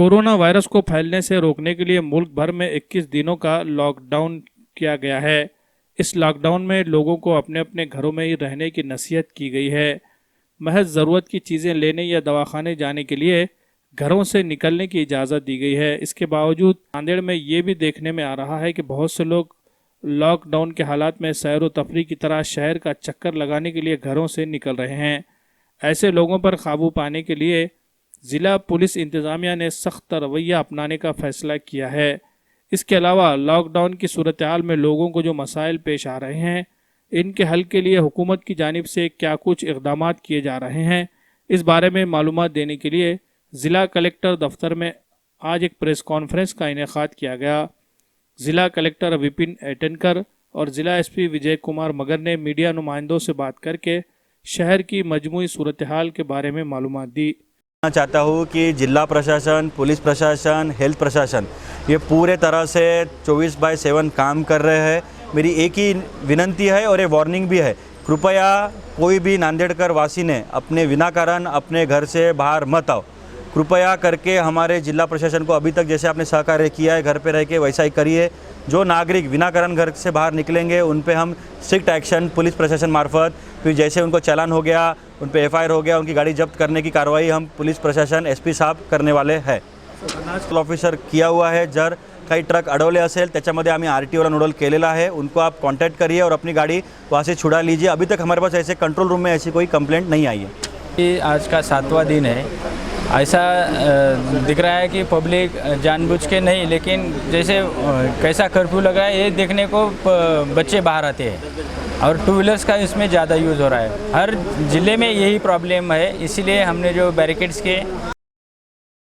Corona virus को फैलने से रोकने के लिए मुल्क भर में 21 दिनों का लॉकडाउन किया गया है। इस लॉकडाउन में लोगों को अपने अपने घरों में ही रहने की नसीहत की गई है। महज ज़रूरत की चीज़ें लेने या दवाखाने जाने के लिए घरों से निकलने की इजाज़त दी गई है। इसके बावजूद नांदेड़ में ये भी देखने में आ रहा है कि बहुत से लोग लॉकडाउन के हालात में सैर व तफरी की तरह शहर का चक्कर लगाने के लिए घरों से निकल रहे हैं। ऐसे लोगों पर काबू पाने के लिए ज़िला पुलिस इंतज़ामिया ने सख्त रवैया अपनाने का फैसला किया है। इसके अलावा लॉकडाउन की सूरत हाल में लोगों को जो मसाइल पेश आ रहे हैं, इनके हल के लिए हुकूमत की जानिब से क्या कुछ इक़दाम किए जा रहे हैं, इस बारे में मालूमात देने के लिए ज़िला कलेक्टर दफ्तर में आज एक प्रेस कॉन्फ्रेंस का इनेकाद किया गया। ज़िला कलेक्टर विपिन एटनकर और ज़िला एसपी विजय कुमार मगर ने मीडिया नुमाइंदों से बात करके शहर की मजमूई सूरत हाल के बारे में मालूमात दी। चाहता हूँ कि जिला प्रशासन, पुलिस प्रशासन, हेल्थ प्रशासन ये पूरे तरह से 24/7 काम कर रहे हैं। मेरी एक ही विनंती है और ये वार्निंग भी है, कृपया कोई भी नांदेड़कर वासी ने अपने बिना कारण अपने घर से बाहर मत आओ। कृपया करके हमारे जिला प्रशासन को अभी तक जैसे आपने सहकार्य किया है घर पे रह के, वैसा ही करिए। जो नागरिक बिना कारण घर से बाहर निकलेंगे उन पे हम स्ट्रिक्ट एक्शन पुलिस प्रशासन मार्फत, फिर जैसे उनको चालान हो गया, उन पे FIR हो गया, उनकी गाड़ी जब्त करने की कार्रवाई हम पुलिस प्रशासन SP साहब करने वाले हैं। ऑफिसर किया हुआ है, जर काही ट्रक अडवले असेल त्याच्यामध्ये आम्ही RTOला नोडल केलेला है, उनको आप कांटेक्ट करिए और अपनी गाड़ी वहाँ से छुड़ा लीजिए। अभी तक हमारे पास ऐसे कंट्रोल रूम में ऐसी कोई कंप्लेंट नहीं आई है। आज का 7वां दिन है। ऐसा दिख रहा है कि पब्लिक जानबूझ के नहीं, लेकिन जैसे कैसा कर्फ्यू लगा है ये देखने को बच्चे बाहर आते हैं और 2 व्हीलर्स का इसमें ज़्यादा यूज़ हो रहा है। हर ज़िले में यही प्रॉब्लम है, इसीलिए हमने जो बैरिकेड्स के